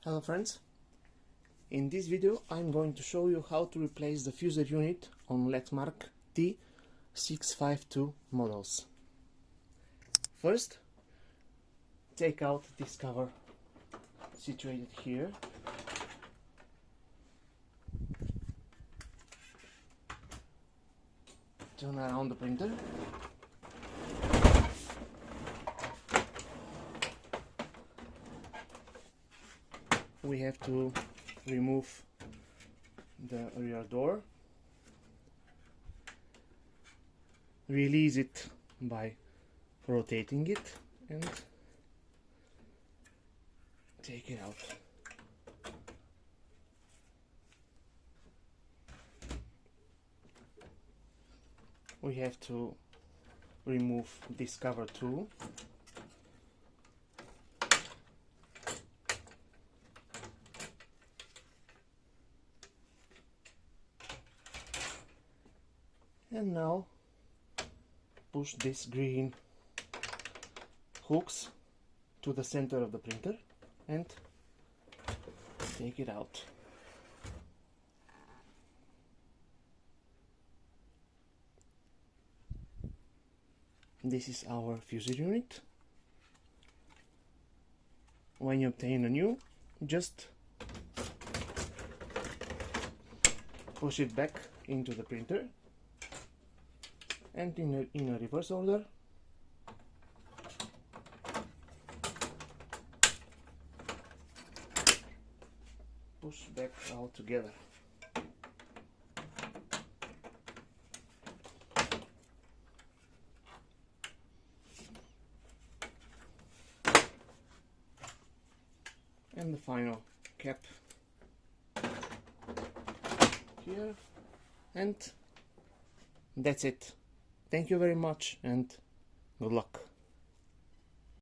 Hello friends, in this video I'm going to show you how to replace the fuser unit on Lexmark T652 models. First, take out this cover situated here. Turn around the printer. We have to remove the rear door. Release it by rotating it and take it out. We have to remove this cover too. And now push these green hooks to the center of the printer and take it out. This is our fuser unit. When you obtain a new, just push it back into the printer and in a reverse order push back all together. And the final cap here, and that's it. Thank you very much and good luck.